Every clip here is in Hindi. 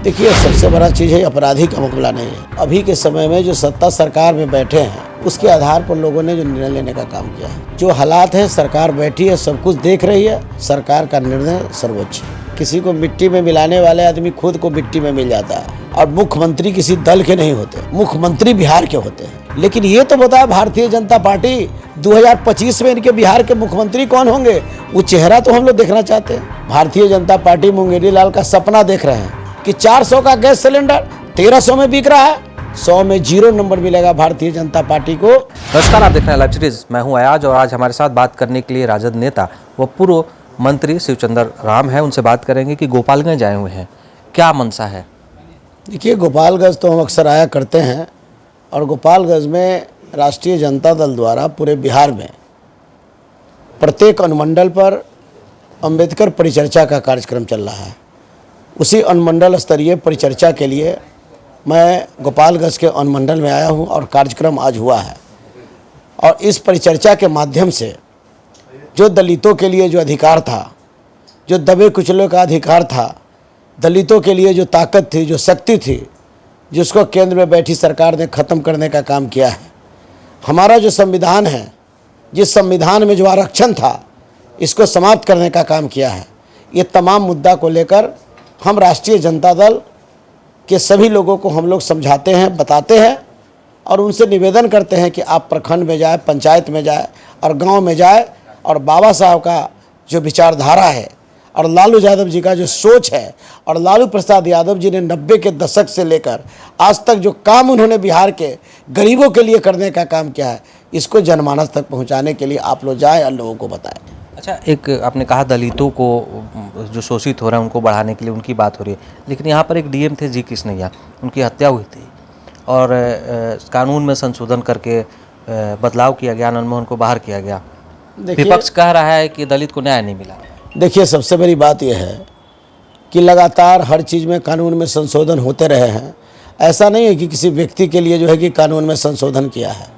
देखिए, सबसे बड़ा चीज़ है अपराधी का मामला नहीं है। अभी के समय में जो सत्ता सरकार में बैठे हैं उसके आधार पर लोगों ने जो निर्णय लेने का काम किया है। जो हालात है, सरकार बैठी है, सब कुछ देख रही है, सरकार का निर्णय सर्वोच्च है। किसी को मिट्टी में मिलाने वाले आदमी खुद को मिट्टी में मिल जाता है। और मुख्यमंत्री किसी दल के नहीं होते, मुख्यमंत्री बिहार के होते हैं। लेकिन ये तो बताया भारतीय जनता पार्टी 2025 में इनके बिहार के मुख्यमंत्री कौन होंगे, वो चेहरा तो हम लोग देखना चाहते हैं। भारतीय जनता पार्टी मुंगेरी लाल का सपना देख रहे हैं कि 400 का गैस सिलेंडर 1300 में बिक रहा है, 100 में 0 नंबर मिलेगा भारतीय जनता पार्टी को। नमस्कार, आप देख रहे हैं लाइव सीरीज। मैं हूं अयाज और आज हमारे साथ बात करने के लिए राजद नेता व पूर्व मंत्री शिवचंद्र राम हैं। उनसे बात करेंगे कि गोपालगंज आए हुए हैं, क्या मंशा है। देखिए, गोपालगंज तो हम अक्सर आया करते हैं और गोपालगंज में राष्ट्रीय जनता दल द्वारा पूरे बिहार में प्रत्येक अनुमंडल पर अंबेडकर परिचर्चा का कार्यक्रम चल रहा है। उसी अनुमंडल स्तरीय परिचर्चा के लिए मैं गोपालगंज के अनुमंडल में आया हूं और कार्यक्रम आज हुआ है। और इस परिचर्चा के माध्यम से जो दलितों के लिए जो अधिकार था, जो दबे कुचलों का अधिकार था, दलितों के लिए जो ताकत थी, जो शक्ति थी, जिसको केंद्र में बैठी सरकार ने ख़त्म करने का काम किया है। हमारा जो संविधान है, जिस संविधान में जो आरक्षण था, इसको समाप्त करने का काम किया है। ये तमाम मुद्दा को लेकर हम राष्ट्रीय जनता दल के सभी लोगों को हम लोग समझाते हैं, बताते हैं और उनसे निवेदन करते हैं कि आप प्रखंड में जाए, पंचायत में जाए और गांव में जाए और बाबा साहब का जो विचारधारा है और लालू यादव जी का जो सोच है और लालू प्रसाद यादव जी ने 90 के दशक से लेकर आज तक जो काम उन्होंने बिहार के गरीबों के लिए करने का काम किया है, इसको जनमानस तक पहुँचाने के लिए आप लोग जाएँ और लोगों को बताएँ। अच्छा, एक आपने कहा दलितों को जो शोषित हो रहे हैं उनको बढ़ाने के लिए उनकी बात हो रही है, लेकिन यहाँ पर एक डीएम थे जी कृष्णैया, उनकी हत्या हुई थी और कानून में संशोधन करके बदलाव किया गया, मनमोहन को बाहर किया गया। विपक्ष कह रहा है कि दलित को न्याय नहीं मिला। देखिए, सबसे बड़ी बात यह है कि लगातार हर चीज़ में कानून में संशोधन होते रहे हैं। ऐसा नहीं है कि किसी व्यक्ति के लिए जो है कि कानून में संशोधन किया है।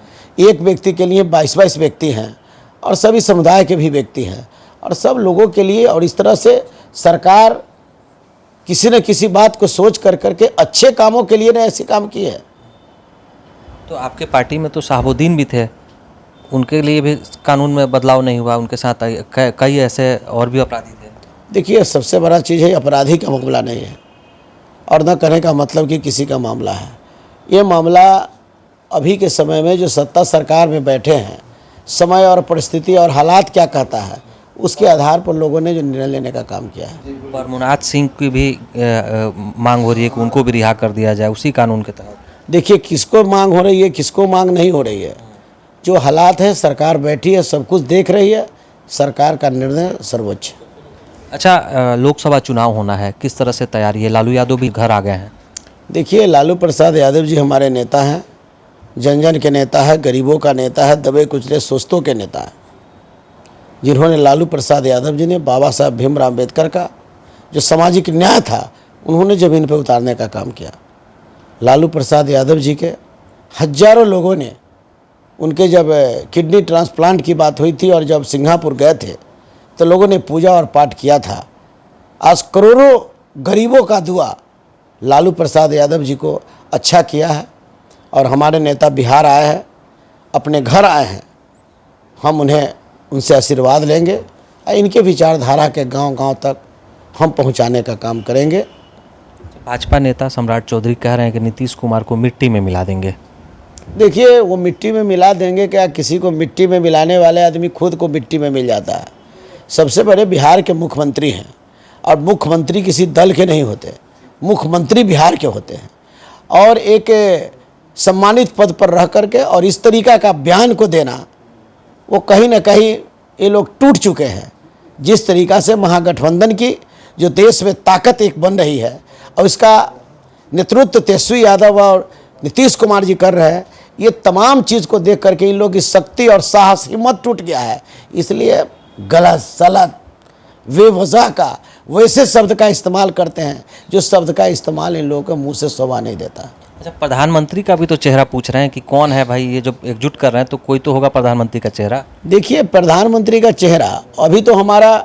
एक व्यक्ति के लिए 22 व्यक्ति हैं और सभी समुदाय के भी व्यक्ति हैं और सब लोगों के लिए। और इस तरह से सरकार किसी न किसी बात को सोच कर करके अच्छे कामों के लिए ने ऐसे काम किए हैं। तो आपके पार्टी में तो शहाबुद्दीन भी थे, उनके लिए भी कानून में बदलाव नहीं हुआ, उनके साथ कई ऐसे और भी अपराधी थे। देखिए, सबसे बड़ा चीज़ है अपराधी का मामला नहीं है और न कहने का मतलब कि किसी का मामला है। ये मामला अभी के समय में जो सत्ता सरकार में बैठे हैं, समय और परिस्थिति और हालात क्या कहता है, उसके आधार पर लोगों ने जो निर्णय लेने का काम किया है। पर मुनाज सिंह की भी मांग हो रही है कि उनको भी रिहा कर दिया जाए उसी कानून के तहत। देखिए, किसको मांग हो रही है, किसको मांग नहीं हो रही है। जो हालात है, सरकार बैठी है, सब कुछ देख रही है, सरकार का निर्णय सर्वोच्च। अच्छा, लोकसभा चुनाव होना है, किस तरह से तैयारी है? लालू यादव भी घर आ गए हैं। देखिए, लालू प्रसाद यादव जी हमारे नेता हैं, जन जन के नेता है, गरीबों का नेता है, दबे कुचले शोषितों के नेता है, जिन्होंने लालू प्रसाद यादव जी ने बाबा साहब भीमराव अम्बेडकर का जो सामाजिक न्याय था उन्होंने ज़मीन पर उतारने का काम किया। लालू प्रसाद यादव जी के हजारों लोगों ने, उनके जब किडनी ट्रांसप्लांट की बात हुई थी और जब सिंगापुर गए थे तो लोगों ने पूजा और पाठ किया था। आज करोड़ों गरीबों का दुआ लालू प्रसाद यादव जी को अच्छा किया है और हमारे नेता बिहार आए हैं, अपने घर आए हैं। हम उनसे आशीर्वाद लेंगे और इनके विचारधारा के गांव-गांव तक हम पहुंचाने का काम करेंगे। भाजपा नेता सम्राट चौधरी कह रहे हैं कि नीतीश कुमार को मिट्टी में मिला देंगे। देखिए, वो मिट्टी में मिला देंगे क्या? किसी को मिट्टी में मिलाने वाले आदमी खुद को मिट्टी में मिल जाता है। सबसे बड़े बिहार के मुख्यमंत्री हैं और मुख्यमंत्री किसी दल के नहीं होते, मुख्यमंत्री बिहार के होते हैं। और एक सम्मानित पद पर रह करके और इस तरीका का बयान को देना, वो कहीं ना कहीं ये लोग टूट चुके हैं। जिस तरीका से महागठबंधन की जो देश में ताकत एक बन रही है और इसका नेतृत्व तेजस्वी यादव और नीतीश कुमार जी कर रहे हैं, ये तमाम चीज़ को देख करके इन लोगों की शक्ति और साहस, हिम्मत टूट गया है। इसलिए गलत सलत बेवजह का वैसे शब्द का इस्तेमाल करते हैं जो शब्द का इस्तेमाल इन लोगों के मुँह से शोभा नहीं देता। अच्छा, प्रधानमंत्री का भी तो चेहरा पूछ रहे हैं कि कौन है भाई, ये जो एकजुट कर रहे हैं तो कोई तो होगा प्रधानमंत्री का चेहरा। देखिए, प्रधानमंत्री का चेहरा अभी तो हमारा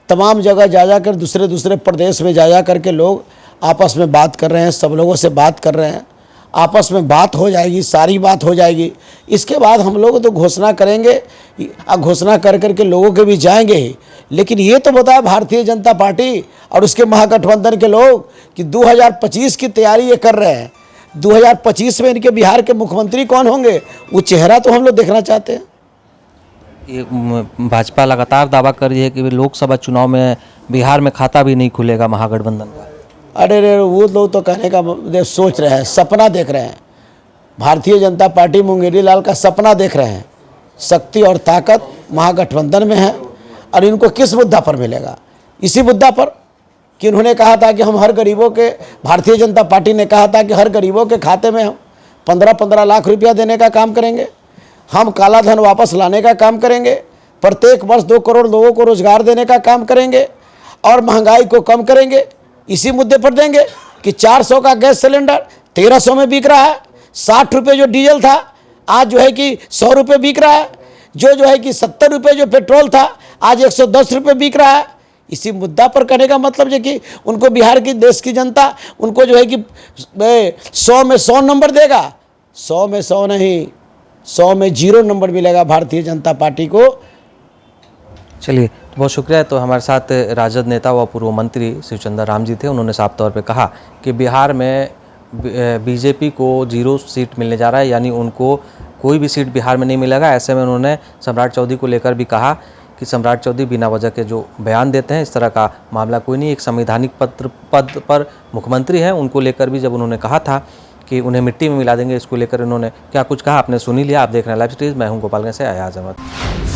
तमाम जगह जा कर दूसरे प्रदेश में जा करके लोग आपस में बात कर रहे हैं, सब लोगों से बात कर रहे हैं, आपस में बात हो जाएगी, सारी बात हो जाएगी। इसके बाद हम लोग तो घोषणा करेंगे, घोषणा कर करके लोगों के भी जाएंगे ही। लेकिन ये तो बताया भारतीय जनता पार्टी और उसके महागठबंधन के लोग कि 2025 की तैयारी ये कर रहे हैं। 2025 में इनके बिहार के मुख्यमंत्री कौन होंगे, वो चेहरा तो हम लोग देखना चाहते हैं। ये भाजपा लगातार दावा कर रही है कि लोकसभा चुनाव में बिहार में खाता भी नहीं खुलेगा महागठबंधन का। अरे रे, वो लोग तो कहने का सोच रहे हैं, सपना देख रहे हैं। भारतीय जनता पार्टी मुंगेरी लाल का सपना देख रहे हैं। शक्ति और ताकत महागठबंधन में है और इनको किस मुद्दा पर मिलेगा? इसी मुद्दा पर कि उन्होंने कहा था कि हम हर गरीबों के, भारतीय जनता पार्टी ने कहा था कि हर गरीबों के खाते में हम 15-15 लाख रुपया देने का काम करेंगे, हम काला धन वापस लाने का काम करेंगे, प्रत्येक वर्ष 2 करोड़ लोगों को रोजगार देने का काम करेंगे और महंगाई को कम करेंगे। इसी मुद्दे पर देंगे कि 400 का गैस सिलेंडर 1300 में बिक रहा है, 60 रुपये जो डीजल था आज जो है कि 100 रुपये बिक रहा है, जो है कि 70 रुपये जो पेट्रोल था आज 110 रुपये बिक रहा है। इसी मुद्दा पर कहने का मतलब है कि उनको बिहार की, देश की जनता उनको जो है कि 100 में 100 नंबर देगा। 100 में 100 नहीं, 100 में 0 नंबर मिलेगा भारतीय जनता पार्टी को। चलिए, बहुत शुक्रिया। तो हमारे साथ राजद नेता व पूर्व मंत्री शिवचंद्र राम जी थे। उन्होंने साफ तौर पे कहा कि बिहार में बीजेपी को 0 सीट मिलने जा रहा है, यानी उनको कोई भी सीट बिहार में नहीं मिलेगा। ऐसे में उन्होंने सम्राट चौधरी को लेकर भी कहा कि सम्राट चौधरी बिना वजह के जो बयान देते हैं, इस तरह का मामला कोई नहीं। एक संवैधानिक पद पर मुख्यमंत्री हैं, उनको लेकर भी जब उन्होंने कहा था कि उन्हें मिट्टी में मिला देंगे, इसको लेकर इन्होंने क्या कुछ कहा आपने सुनी लिया। आप देख रहे हैं लाइव स्ट्रीम, मैं हूं गोपालगंज से अयाज अहमद।